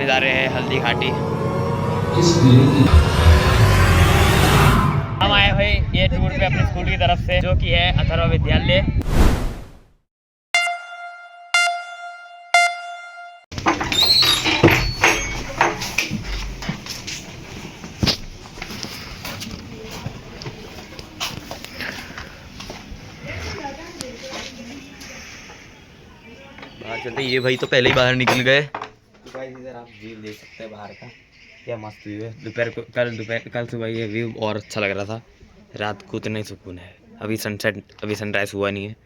अपने जा रहे हैं हल्दी घाटी। हम आए हुए ये टूर पे अपने स्कूल की तरफ से, जो कि है अथर्व विद्यालय। बाहर चलते ये भाई तो पहले ही बाहर निकल गए। इधर आप व्यू देख सकते हैं बाहर का, क्या मस्त व्यू है। कल सुबह ये व्यू और अच्छा लग रहा था, रात को उतना ही सुकून है। अभी सनसेट, अभी सनराइज हुआ नहीं है।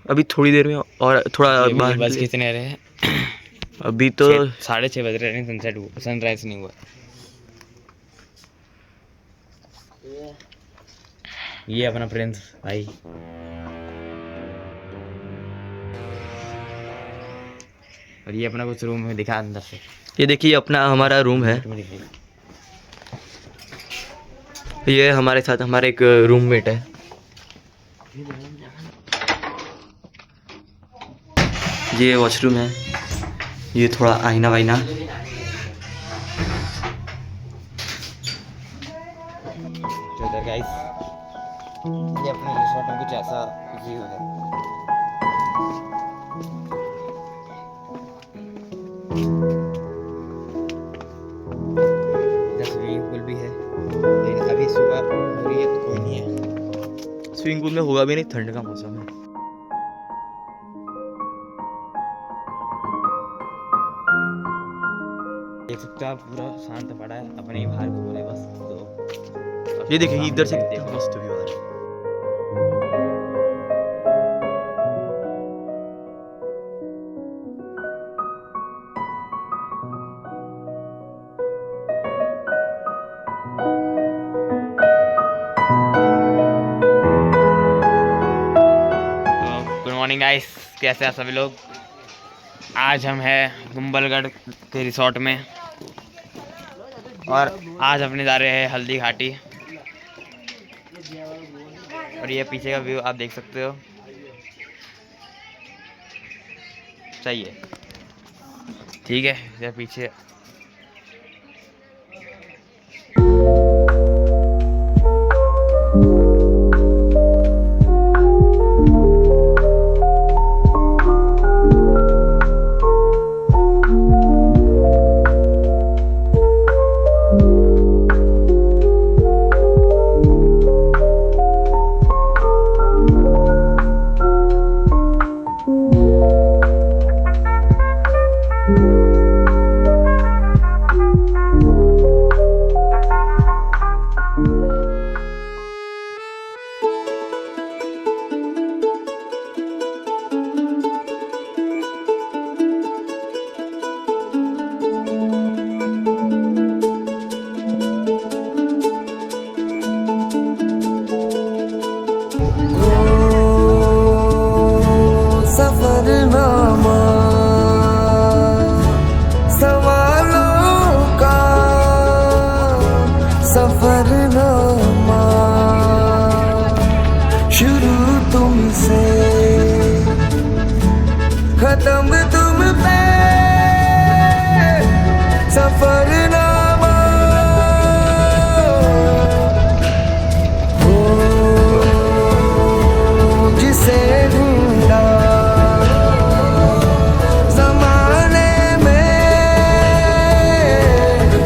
अभी थोड़ी देर में और थोड़ा बाहर बज कितने रहे हैं? अभी तो 6:30 बज रहे हैं, सनराइज नहीं हुआ। ये अपना प्रिंस भाई, और ये अपना कुछ रूम में दिखा अंदर से। ये देखिए अपना हमारा रूम है। ये हमारे साथ हमारा एक रूममेट है। ये वॉशरूम है, ये थोड़ा आईना वाइना। तो इधर गाइस ये अपने रिसोर्ट में कुछ ऐसा व्यू है। इधर स्विमिंग पूल भी है, लेकिन अभी सुबह हो रही है तो कोई नहीं है। स्विमिंग पूल में होगा भी नहीं, ठंड का मौसम है। देख सकते हो आप, पूरा शांत पड़ा है, अपने ही बाहर घूम रहे बस। तो ये देखिए इधर से कितना मस्त व्यू आ रहा है। गुड मॉर्निंग गाइस, कैसे हैं सभी लोग। आज हम हैं कुंभलगढ़ के रिसोर्ट में, और आज अपने जा रहे हैं हल्दी घाटी। और ये पीछे का व्यू आप देख सकते हो, सही है, ठीक है। ये पीछे सफरनामा शुरू तुमसे, खत्म तुम पे। सफरनामा हो जिसे ढूंढा जमाने में,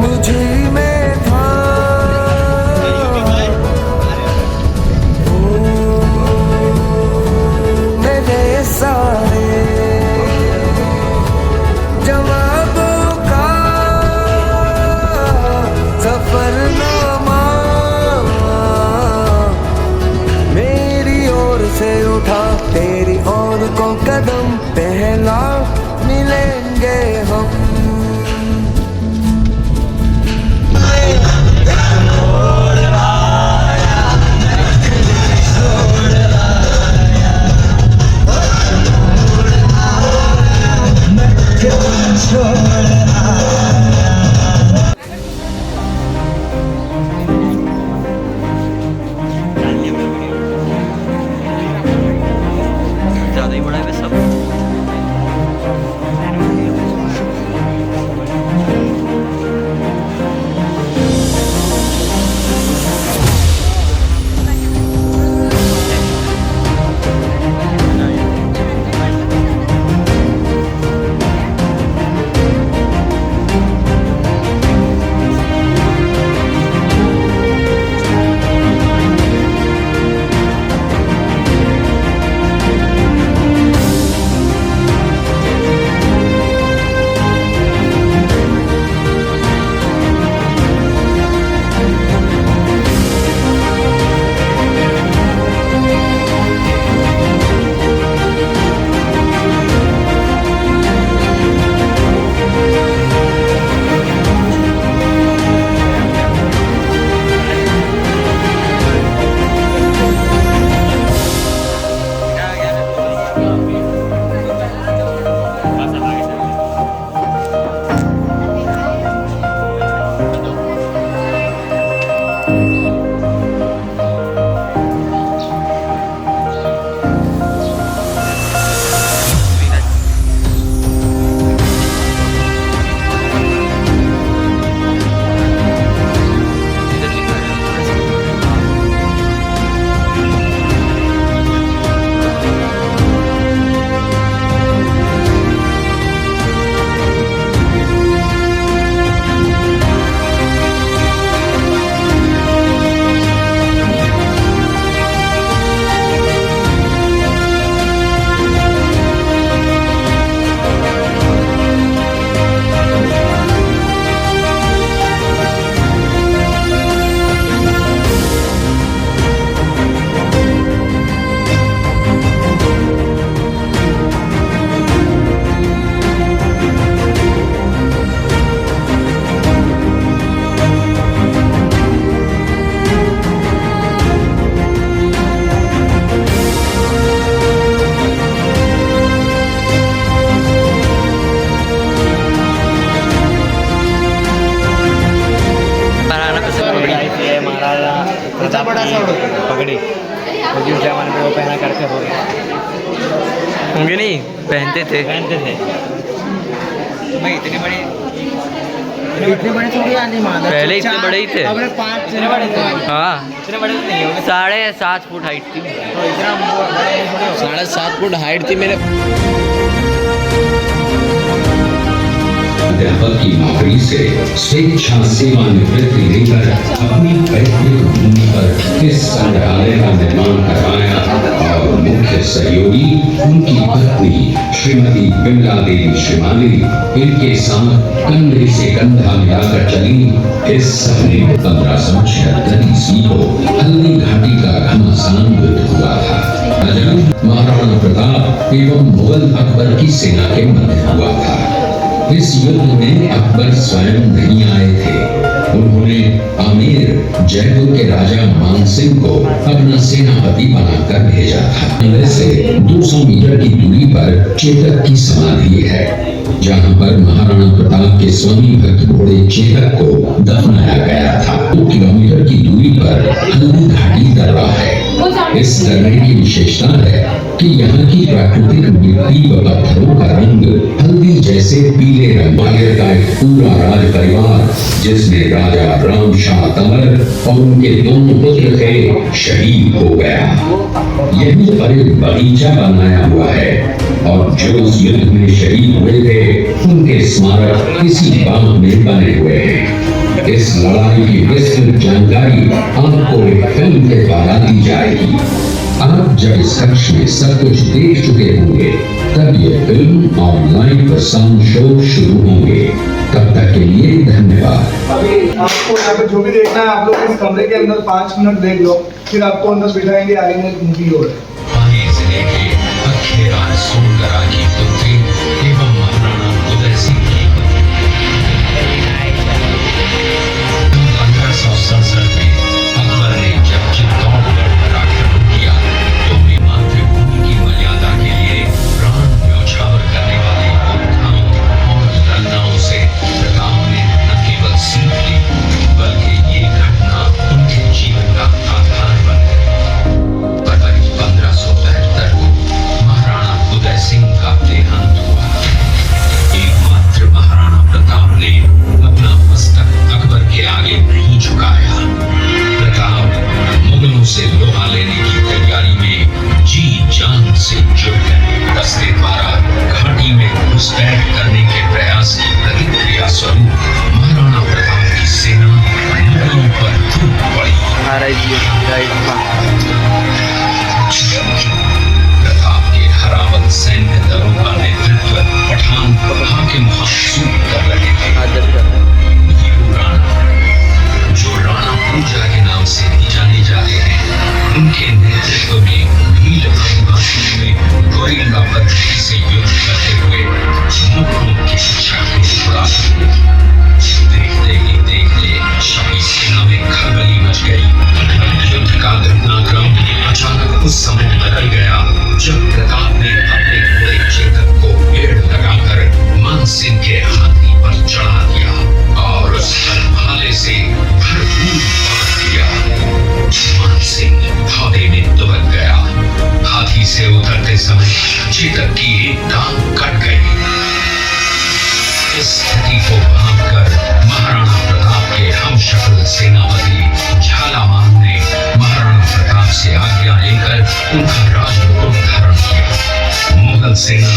मुझे में था। मेरे सारे जवाबों का पगड़ी, क्योंकि उस जमाने में वो पहना करते हो होंगे नहीं, पहनते थे। भाई इतने बड़े थोड़ी आने माना, पहले इतने बड़े ही थे। अपने 5 इतने बड़े थे। हाँ, इतने बड़े तो नहीं होंगे। 7.5 फुट हाइट थी। तो इतना 7.5 फुट हाइट थी मेरे। अध्यापक की नौकरी से स्वेच्छा सेवानिवृत्ति लेकर अपनी पैतृक भूमि पर इस संग्रहालय का निर्माण करवाया और मुख्य सहयोगी उनकी पत्नी श्रीमती बिमला देवी श्रीमाली इनके साथ कंधे से कंधा मिलाकर चली। इस समय 1576 ईस्वी को हल्दी घाटी का घमासान युद्ध हुआ था। महाराणा प्रताप एवं मुगल अकबर की सेना के मध्य हुआ था। इस युद्ध में अकबर स्वयं नहीं आए थे। उन्होंने आमेर जयपुर के राजा मानसिंह को अपना सेनापति बनाकर भेजा था। से 200 मीटर की दूरी पर चेतक की समाधि है, जहां पर महाराणा प्रताप के स्वामी भक्त घोड़े चेतक को दफनाया गया था। 2 किलोमीटर की दूरी पर हल्दी घाटी दरगाह है। इस दरगाह की विशेषता है कि यहाँ की प्राकृतिक मिट्टी व पत्थरों का रंग हल्दी जैसे पीले रंग का एक पूरा राज परिवार, जिसमें राजा राम शाह तंवर और उनके दोनों पुत्र थे, शहीद हो गया। यही पर एक बगीचा बनाया हुआ है और जो उस युद्ध में शहीद हुए थे उनके स्मारक इसी बाग में बने हुए हैं। इस लड़ाई की विस्तृत जानकारी आपको एक फिल्म के द्वारा दी जाएगी। आप जब इस कक्ष में सब कुछ देख चुके होंगे तब ये फिल्म और लाइव प्रसारण शो शुरू होंगे। तब तक के लिए धन्यवाद। अभी आपको यहाँ पे जो भी देखना है आप लोग इस कमरे के अंदर 5 मिनट देख लो, फिर आपको अंदर बिठाएंगे, आगे में मूवी हो रहा है। पाली जिले के अखेरा सोनकरा की पुत्री एवं महाराणा उदय सिंह की 1567 में अकबर ने जब चित्तौड़गढ़ पर आक्रमण किया तो अपनी मातृभूमि की मर्यादा के लिए प्राण न्यौछावर करने वाले योद्धाओं और रन्नाओं से प्रताप ने न केवल सीख ली बल्कि ये घटना उनके जीवन का आधार बन गई। 1573 को महाराणा उदय सिंह का देहांत हुआ। एकमात्र महाराणा प्रताप ने अपना मस्तक अकबर के आगे नहीं झुकाया। प्रताप मुगलों से लोहा लेने की तैयारी में जी जान से जुट गए। दस्ते द्वारा घाटी में घुसपैठ करने के प्रयास की प्रतिक्रिया स्वरूप महाराणा प्रताप की सेना मुगलों पर टूट पड़ी। प्रताप के हरावल सैन्य दलों का नेतृत्व पठान हाकिम मंसूर कर रहे थे। जो राणा पूजा के नाम से जाने जाते हैं, उनके नेतृत्व में भील आदिवासियों में गोरिल्ला पद्धति से युद्ध करते हुए मुगलों की शिक्षा को छुड़ा दिया। देखते ही देखते शाही सेना में खलबली मच गई। युद्ध का घटनाक्रम अचानक उस समय बदल गया जब प्रताप ने अपने घोड़े चेतक को पेड़ लगाकर मानसिंह के हाथी पर चढ़ा दिया और उस पर भाले से भरपूर मार दिया। मानसिंह भागे में दुबक गया। हाथी से उतरते समय चेतक की एक टांग कट गई। इस स्थिति को भांपकर महाराणा प्रताप के हमशक्ल सेनापति झालावान ने महाराणा प्रताप से आज्ञा लेकर उनका राजमुकुट धारण किया। मुगल सेना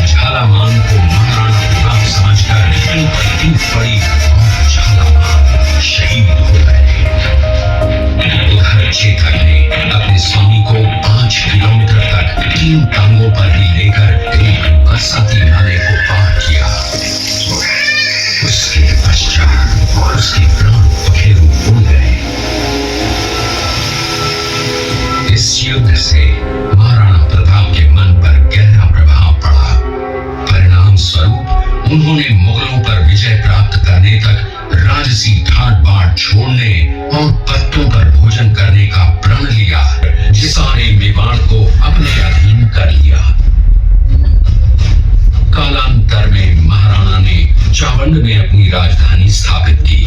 झालावान को महाराणा प्रताप समझकर टूट पड़ी और झालावान शहीद हो गए। उधर चेतक ने अपने स्वामी को 5 किलोमीटर तक 3 टांगों पर ही लेकर एक बरसाती नाले को पार किया। उसके पश्चात उसके प्राण पखेरु उड़ गए। इस युद्ध से महाराणा प्रताप के मन पर गहरा प्रभाव पड़ा। परिणाम स्वरूप उन्होंने मुगलों पर विजय प्राप्त करने तक राजसी ठाट बाट छोड़ने और पत्तों पर भोजन करने का प्रण लिया, जिसने मेवाड़ को अपने अधीन कर लिया। कालांतर में महाराणा ने चावंड में अपनी राजधानी स्थापित की।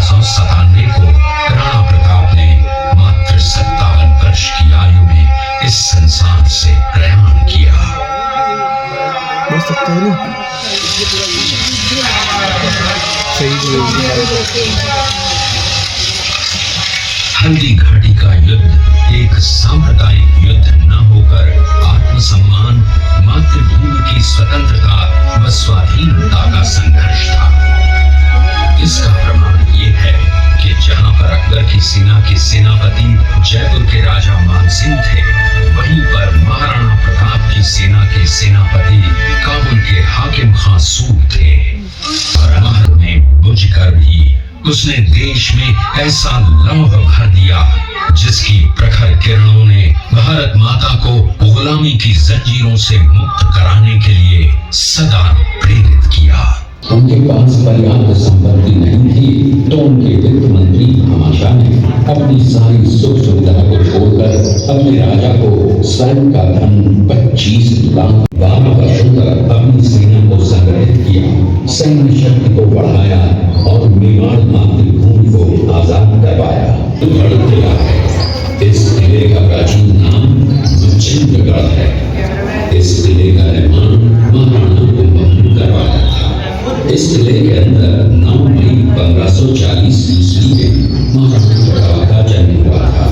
1897 को राणा प्रताप ने मात्र 57 वर्ष की आयु में इस संसार से प्रयाण किया। हल्दी घाटी का युद्ध एक सांप्रदायिक युद्ध न होकर आत्मसम्मान, मातृभूमि की स्वतंत्रता व स्वाधीनता का संघर्ष था। इसका प्रमाण ये है कि जहां पर अकबर की सेना के सेनापति जयपुर के राजा मानसिंह थे, वहीं पर महाराणा प्रताप की सेना के सेनापति काबुल के हाकिम खां सूब थे। और महल में बुझ कर भी उसने देश में ऐसा लौह भर दिया जिसकी प्रखर किरणों ने भारत माता को गुलामी की जंजीरों से मुक्त कराने के लिए सदा प्रेरित किया। उनके पास पर्याप्त संपत्ति नहीं थी तो उनके वित्त मंत्री भामाशाह ने अपनी सारी सुख सुविधा को छोड़कर अपने राजा को स्वयं का धन 25 लाख 12 वर्षों तक अपनी सेना को संग्रहित किया, सैन्य शक्ति को बढ़ाया और मेवाड़ मातृभूमि को आजाद करवाया। गढ़ किला है, इस किले का प्राचीन नाम मच्छिंद्रगढ़ है। इस किले का निर्माण महाराणा कुंभकर्ण करवाया था। इस किले के अंदर 9 मई 1540 ईस्वी में महाराणा प्रताप का जन्म हुआ था।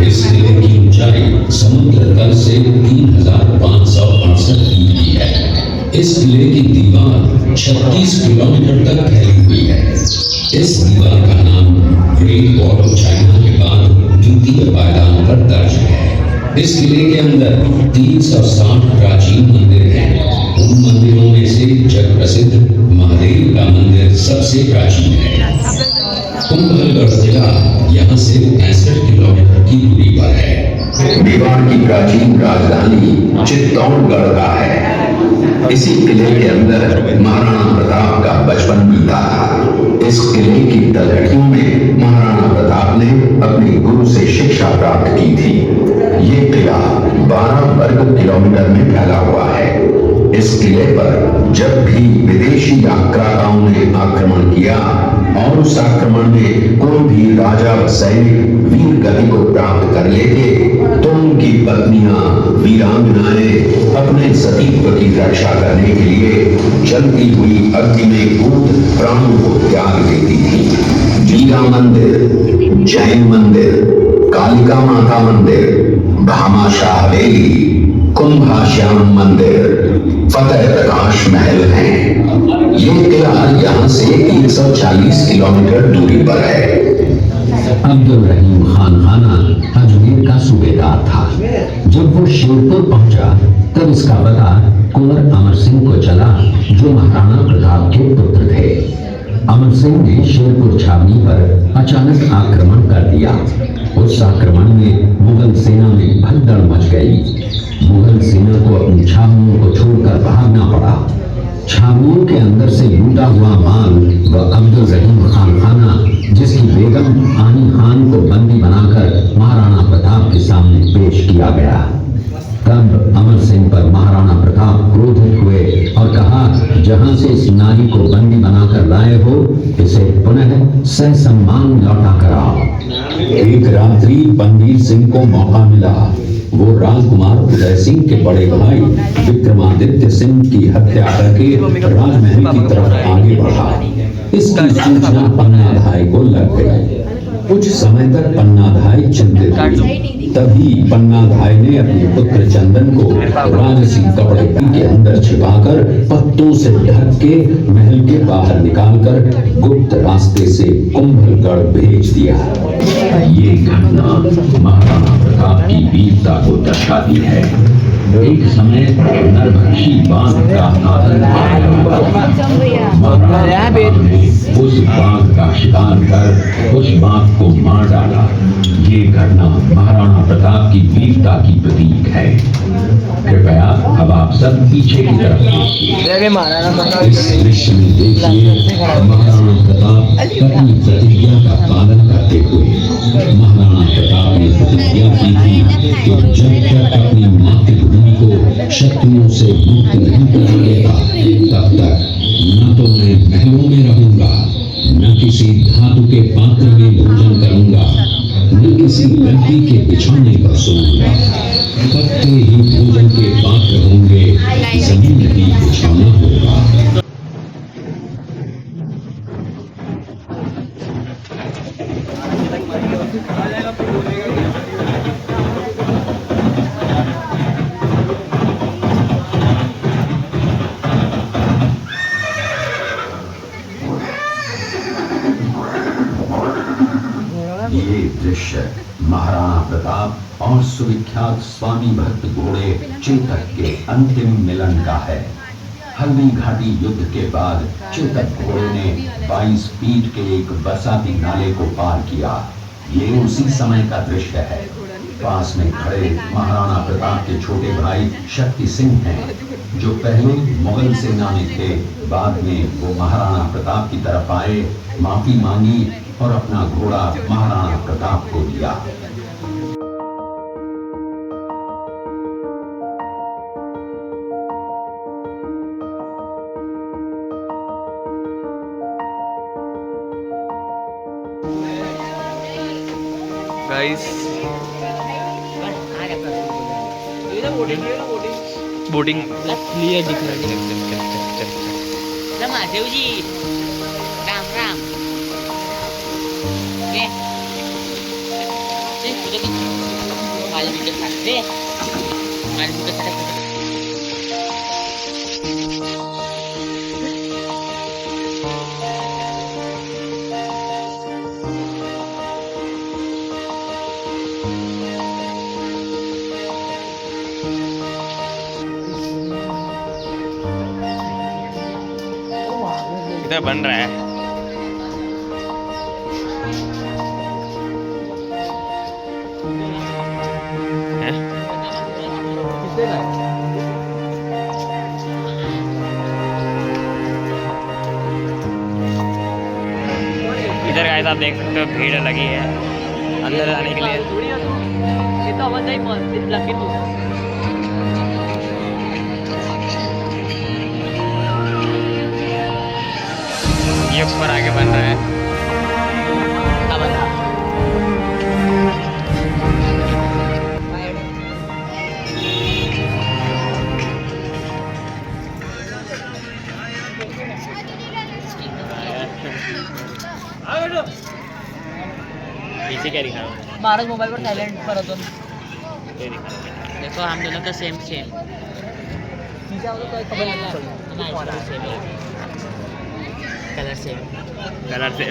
इस किले की ऊंचाई समुद्र तल से 3568 फीट की है। इस किले की दीवार 36 किलोमीटर तक फैली हुई है। इस दीवार का नाम ग्रेट वॉल ऑफ चाइना के बाद द्वितीय पायदान पर दर्ज है। इस किले के अंदर 360 प्राचीन मंदिर हैं। उन मंदिरों में से जग प्रसिद्ध महादेव का मंदिर सबसे प्राचीन है। कुंभलगढ़ किला यहाँ से 65 किलोमीटर की दूरी पर है। मेवाड़ की प्राचीन राजधानी चित्तौड़गढ़ का है। इसी किले के अंदर महाराणा प्रताप का बचपन बीता था। इस किले की तलहटियों में महाराणा प्रताप ने अपने गुरु से शिक्षा प्राप्त की थी। ये किला 12 वर्ग किलोमीटर में फैला हुआ है। इस किले पर जब भी विदेशी आक्रांताओं ने आक्रमण किया और उस आक्रमण में कोई भी राजा व सैनिक वीर गति को प्राप्त कर लेते तो उनकी पत्नियां वीरांगनाएं अपने सतीत्व की रक्षा करने के लिए जलती हुई अग्नि में कूद प्राणों को त्याग देती थी। वीरा मंदिर, जैन मंदिर, कालिका माता मंदिर, भामाशाह हवेली, कुंभाश्याम मंदिर, फतेह प्रकाश महल हैं। ये किला यहाँ से 140 किलोमीटर दूरी पर है। अब्दुल रहीम खान खाना अजमेर का सूबेदार था। जब वो शेरपुर पहुंचा तब इसका पता कुंवर अमर सिंह को चला जो महाराणा प्रताप के पुत्र थे। अमर सिंह ने शेरपुर छावनी पर अचानक आक्रमण कर दिया। उस आक्रमण में मुगल सेना में भगदड़ मच गई। मुगल सेना को अपनी छावनियों को छोड़कर भागना पड़ा। छावनियों के अंदर से लूटा हुआ माल व अब्दुल रहीम खान खाना जिसकी बेगम आनी खान को बंदी बनाकर महाराणा प्रताप के सामने पेश किया गया। तब अमर सिंह पर महाराणा प्रताप क्रोधित हुए और कहा, जहां से इस नारी को बंदी बनाकर लाए हो इसे पुनः ससम्मान लौटा कराओ। एक रात्रि बंदीर सिंह को मौका मिला। वो राजकुमार उदय सिंह के बड़े भाई विक्रमादित्य सिंह की हत्या करके राजमहल की तरफ आगे बढ़ा। इसकी सूचना पन्नाधाय को लग गई। कुछ समय तक पन्नाधाय चिंतित हुई। तभी पन्नाधाय ने अपने पुत्र चंदन को राजसी कपड़े के अंदर छिपाकर पत्तों से ढक के महल के बाहर निकालकर गुप्त रास्ते से कुंभलगढ़ भेज दिया। ये घटना महाराणा प्रताप की वीरता को दर्शाती है। एक समय नरभक्षी बाघ का आतंक उस बाघ का शिकार कर उस बाघ को मार डाला। ये घटना महाराणा प्रताप की वीरता की प्रतीक है। कृपया अब आप सब पीछे की तरफ देखिए। इस दृश्य में देखिए महाराणा प्रताप अपनी प्रतिज्ञा का पालन करते हुए। महाराणा प्रताप ने प्रतिज्ञा की थी कि जब तक अपनी मातृभूमि को शत्रुओं से मुक्त नहीं कर लेगा तब तक न तो मैं महलों में रहूंगा न किसी किसी धातु के पात्र में भोजन करूंगा, न किसी लकड़ी के बिछौने पर सोऊंगा। पत्ते ही भोजन के पात्र होंगे, जमीन ही बिछौना होगा। ये दृश्य महाराणा प्रताप और सुविख्यात स्वामी भक्त घोड़े चेतक के अंतिम मिलन का है। हल्दी घाटी युद्ध के बाद चेतक घोड़े ने 22 फीट के एक बरसाती नाले को पार किया। ये उसी समय का दृश्य है। पास में खड़े महाराणा प्रताप के छोटे भाई शक्ति सिंह हैं, जो पहले मुगल सेना में थे। बाद में वो महाराणा प्रताप की तरफ आए, माफी मांगी और अपना घोड़ा महाराणा प्रताप को दिया। गाइस बोटिंग क्लियर दिख रहा है। महादेव जी राम राम दे तुझे माझ्या वीडियो खाते माझ्या वीडियो इधर बन रहा है। इधर गाइस आप देख सकते हो भीड़ लगी है अंदर आने के लिए। ये तो आवाज आई मस्त लगे तू ये ऊपर आगे बन रहा है। पीछे क्या दिखा रहा हूँ? महाराज मोबाइल पर साइलेंट पर होतो ये दिखा रहा हूँ। देखो हम दोनों का same same colour same colour से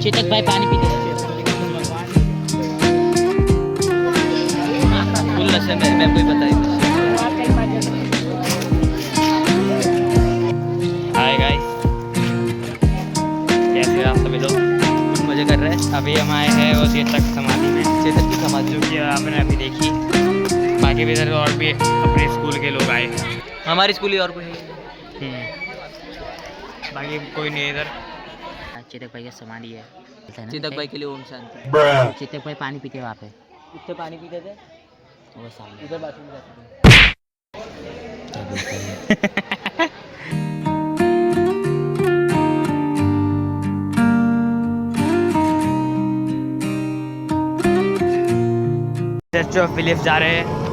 चेतक भाई पानी पीते फुल नशे में मैं कोई बताई। हाय गाइस, कैसे आप सभी लोग? मजे कर रहे हैं। अभी हम आए हैं वो चेतक समाधि में, चेतक की समाधि जो कि आपने अभी देखी। बाकी भी इधर और भी अपने स्कूल के लोग आए। हमारी स्कूल ही और कोई नहीं। बाकी कोई नहीं इधर। चेतक भाई का समाधि है। चेतक भाई के लिए ओम शांति। चेतक भाई पानी पीते वहाँ पे कितने पानी पीते थे? वो सामने इधर बाथरूम में जाते थे। चर्च ऑफ फिलिप्स जा रहे हैं।